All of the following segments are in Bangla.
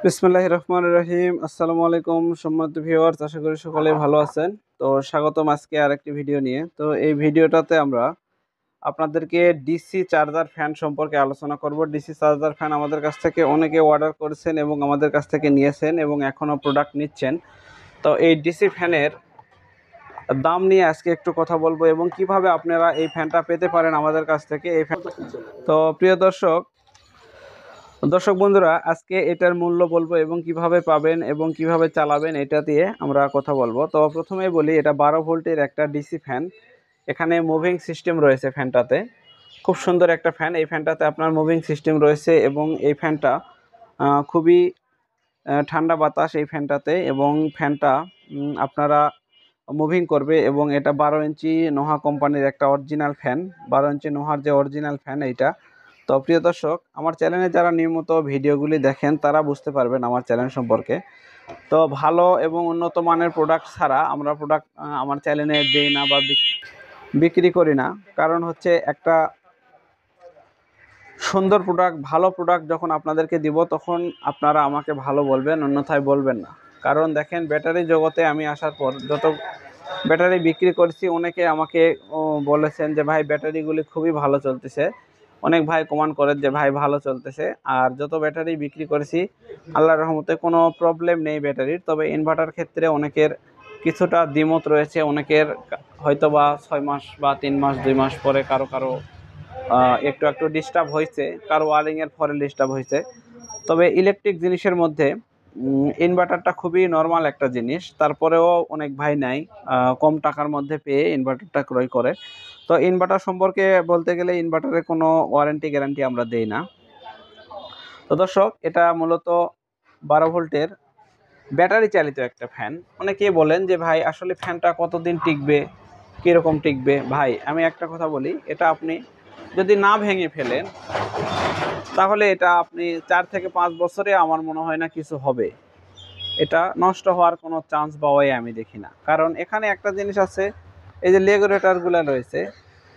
বিসমিল্লাহির রহমানির রহিম। আসসালামু আলাইকুম সম্মানিত ভিউয়ার্স, আশা করি সকলে ভালো আছেন। তো স্বাগতম আজকে আরেকটি ভিডিও নিয়ে। তো এই ভিডিওটাতে আমরা আপনাদেরকে ডিসি চার্জার ফ্যান সম্পর্কে আলোচনা করব। ডিসি চার্জার ফ্যান আমাদের কাছ থেকে অনেকে অর্ডার করেছেন এবং আমাদের কাছ থেকে নিয়েছেন এবং এখনও প্রোডাক্ট নিচ্ছেন। তো এই ডিসি ফ্যানের দাম নিয়ে আজকে একটু কথা বলবো এবং কিভাবে আপনারা এই ফ্যানটা পেতে পারেন আমাদের কাছ থেকে এই ফ্যান। তো প্রিয় দর্শক বন্ধুরা, আজকে এটার মূল্য বলবো এবং কিভাবে পাবেন এবং কিভাবে চালাবেন এটা দিয়ে আমরা কথা বলবো। তো প্রথমে বলি, এটা 12 ভোল্টের একটা ডিসি ফ্যান। এখানে মুভিং সিস্টেম রয়েছে ফ্যানটাতে। খুব সুন্দর একটা ফ্যান। এই ফ্যানটাতে আপনার মুভিং সিস্টেম রয়েছে এবং এই ফ্যানটা খুবই ঠান্ডা বাতাস এই ফ্যানটাতে, এবং ফ্যানটা আপনারা মুভিং করবে এবং এটা 12 ইঞ্চি নোহা কোম্পানির একটা অরিজিনাল ফ্যান। 12 ইঞ্চি নোহার যে অরিজিনাল ফ্যান এইটা। তো প্রিয় দর্শক, আমার চ্যানেলে যারা নিয়মিত ভিডিওগুলি দেখেন তারা বুঝতে পারবেন আমার চ্যানেল সম্পর্কে। তো ভালো এবং উন্নত মানের প্রোডাক্ট ছাড়া আমরা প্রোডাক্ট আমার চ্যানেলে দিই না বা বিক্রি করি না। কারণ হচ্ছে একটা সুন্দর প্রোডাক্ট, ভালো প্রোডাক্ট যখন আপনাদেরকে দিব তখন আপনারা আমাকে ভালো বলবেন, অন্যথায় বলবেন না। কারণ দেখেন, ব্যাটারি জগতে আমি আসার পর যত ব্যাটারি বিক্রি করছি, অনেকে আমাকে বলেছেন যে ভাই ব্যাটারিগুলি খুবই ভালো চলতেছে। অনেক ভাই কমেন্ট করেন যে ভাই ভালো চলতেছে। আর যত ব্যাটারি বিক্রি করেছি আল্লাহর রহমতে কোনো প্রবলেম নেই ব্যাটারির। তবে ইনভার্টার ক্ষেত্রে অনেকের কিছুটা দ্বিমত রয়েছে। অনেকের হয়তো বা 6 মাস বা 3 মাস 2 মাস পরে কারো একটু একটু ডিস্টার্ব হয়েছে, কারো ওয়ারিংয়ের ফলে ডিস্টার্ব হয়েছে। তবে ইলেকট্রিক জিনিসের মধ্যে ইনভার্টারটা খুবই নর্মাল একটা জিনিস। তারপরেও অনেক ভাই নাই কম টাকার মধ্যে পেয়ে ইনভার্টারটা ক্রয় করে। তো ইনভার্টার সম্পর্কে বলতে গেলে ইনভার্টারে কোনো ওয়ারেন্টি গ্যারান্টি আমরা দেই না। তো দর্শক, এটা মূলত 12 ভোল্টের ব্যাটারি চালিত একটা ফ্যান। অনেকেই বলেন যে ভাই আসলে ফ্যানটা কতদিন টিকবে, কীরকম টিকবে। ভাই আমি একটা কথা বলি, এটা আপনি যদি না ভেঙে ফেলেন তাহলে এটা আপনি 4 থেকে 5 বছরে আমার মনে হয় না কিছু হবে। এটা নষ্ট হওয়ার কোনো চান্স পাওয়াই আমি দেখি না। কারণ এখানে একটা জিনিস আছে, এই যে রেগুলেটরগুলো রয়েছে,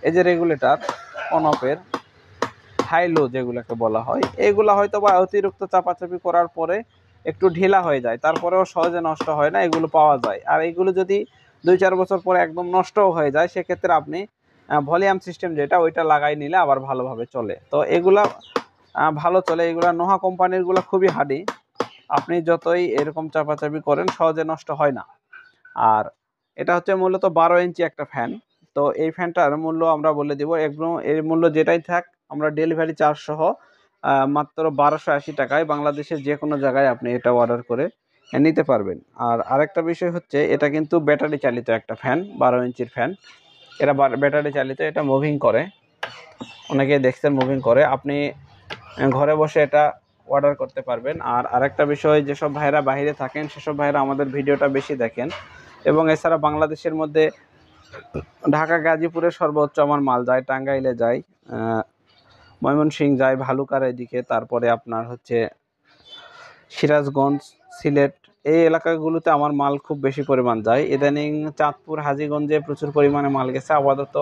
এই যে রেগুলেটর অন অফের হাই লো যেগুলোকে বলা হয়, এগুলো হয়তো বা অতিরিক্ত চাপাচাপি করার পরে একটু ঢিলা হয়ে যায়, তারপরেও সহজে নষ্ট হয় না, এগুলো পাওয়া যায়। আর এইগুলো যদি 2-4 বছর পরে একদম নষ্টও হয়ে যায়, সেক্ষেত্রে আপনি ভলিউম সিস্টেম যেটা ওইটা লাগাই নিলে আবার ভালোভাবে চলে। তো এগুলা ভালো চলে। এগুলা নোহা কোম্পানিরগুলো খুবই হার্ডি। আপনি যতই এরকম চাপাচাপি করেন সহজে নষ্ট হয় না। আর এটা হচ্ছে মূলত 12 ইঞ্চি একটা ফ্যান। তো এই ফ্যানটার মূল্য আমরা বলে দিব, একদম এর মূল্য যেটাই থাক, আমরা ডেলিভারি চার্জ সহ মাত্র 1280 টাকায় বাংলাদেশের যে কোনো জায়গায় আপনি এটা অর্ডার করে নিতে পারবেন। আর আরেকটা বিষয় হচ্ছে, এটা কিন্তু ব্যাটারি চালিত একটা ফ্যান, 12 ইঞ্চির ফ্যান। এটা ব্যাটারি চালিত, এটা মুভিং করে। অনেকে দেখছেন মুভিং করে। আপনি ঘরে বসে এটা অর্ডার করতে পারবেন। আর আরেকটা বিষয়, যেসব ভাইরা বাইরে থাকেন সেসব ভাইরা আমাদের ভিডিওটা বেশি দেখেন। এবং এছাড়া বাংলাদেশের মধ্যে ঢাকা গাজীপুরে সর্বোচ্চ আমার মাল যায়, টাঙ্গাইলে যায়, ময়মনসিংহ যায়, ভালুকার এদিকে, তারপরে আপনার হচ্ছে সিরাজগঞ্জ, সিলেট, এই এলাকাগুলোতে আমার মাল খুব বেশি পরিমাণ যায়। ইদানিং চাঁদপুর, হাজীগঞ্জে প্রচুর পরিমাণে মাল গেছে। আপাতত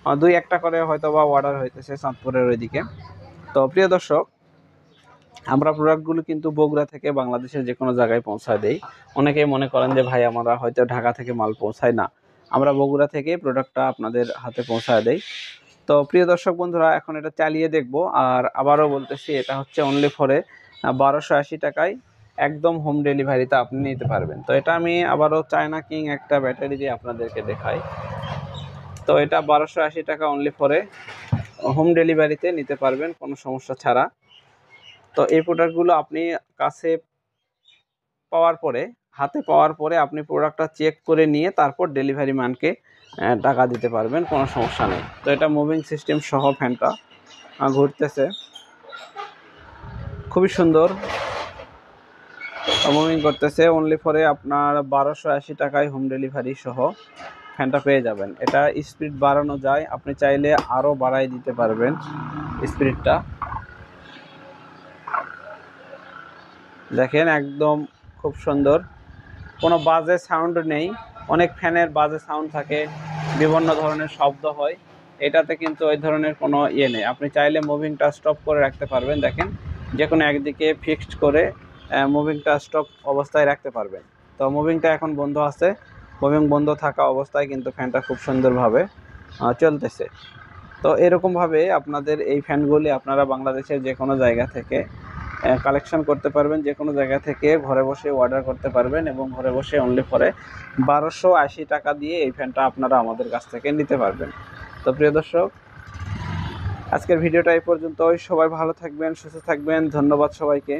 2-1টা করে হয়তো বা অর্ডার হইতেছে চাঁদপুরের ওইদিকে। তো প্রিয় দর্শক, আমরা প্রোডাক্টগুলো কিন্তু বগুড়া থেকে বাংলাদেশের যে কোনো জায়গায় পৌঁছায় দেই। অনেকেই মনে করেন যে ভাই আমরা হয়তো ঢাকা থেকে মাল পৌঁছায় না, আমরা বগুড়া থেকে প্রোডাক্টটা আপনাদের হাতে পৌঁছায় দেই। তো প্রিয় দর্শক বন্ধুরা, এখন এটা চালিয়ে দেখব। আর আবারও বলতেছি, এটা হচ্ছে অনলি ফরে 1280 টাকায় একদম হোম ডেলিভারিতে আপনি নিতে পারবেন। তো এটা আমি আবারও চায়না কিং একটা ব্যাটারি দিয়ে আপনাদেরকে দেখাই। তো এটা 1280 টাকা অনলি ফরে হোম ডেলিভারিতে নিতে পারবেন কোনো সমস্যা ছাড়া। তো এই প্রোডাক্টগুলো আপনি কাছে পাওয়ার পরে, হাতে পাওয়ার পরে আপনি প্রোডাক্টটা চেক করে নিয়ে তারপর ডেলিভারি ম্যানকে টাকা দিতে পারবেন, কোনো সমস্যা নেই। তো এটা মুভিং সিস্টেম সহ ফ্যানটা ঘুরতেছে, খুবই সুন্দর মুভিং করতেছে। অনলি ফরে আপনার 1280 টাকায় হোম ডেলিভারি সহ ফ্যানটা পেয়ে যাবেন। এটা স্পিড বাড়ানো যায়, আপনি চাইলে আরও বাড়াই দিতে পারবেন স্পিডটা। দেখেন একদম খুব সুন্দর, কোনো বাজে সাউন্ড নেই। অনেক ফ্যানের বাজে সাউন্ড থাকে, বিভিন্ন ধরনের শব্দ হয়, এটাতে কিন্তু ওই ধরনের কোনো নেই। আপনি চাইলে মুভিংটা স্টপ করে রাখতে পারবেন। দেখেন যে কোনো একদিকে ফিক্সড করে মুভিংটা স্টপ অবস্থায় রাখতে পারবেন। তো মুভিংটা এখন বন্ধ আছে, মুভিং বন্ধ থাকা অবস্থায় কিন্তু ফ্যানটা খুব সুন্দরভাবে চলতেছে। তো এরকমভাবে আপনাদের এই ফ্যানগুলি আপনারা বাংলাদেশের যে কোনো জায়গা থেকে কালেকশন করতে পারবেন, যে কোনো জায়গা থেকে ঘরে বসে অর্ডার করতে পারবেন এবং ঘরে বসে অনলি ফরে 1280 টাকা দিয়ে এই ফ্যানটা আপনারা আমাদের কাছ থেকে নিতে পারবেন। তো প্রিয় দর্শক, আজকের ভিডিওটা এই পর্যন্তই। সবাই ভালো থাকবেন, সুস্থ থাকবেন। ধন্যবাদ সবাইকে।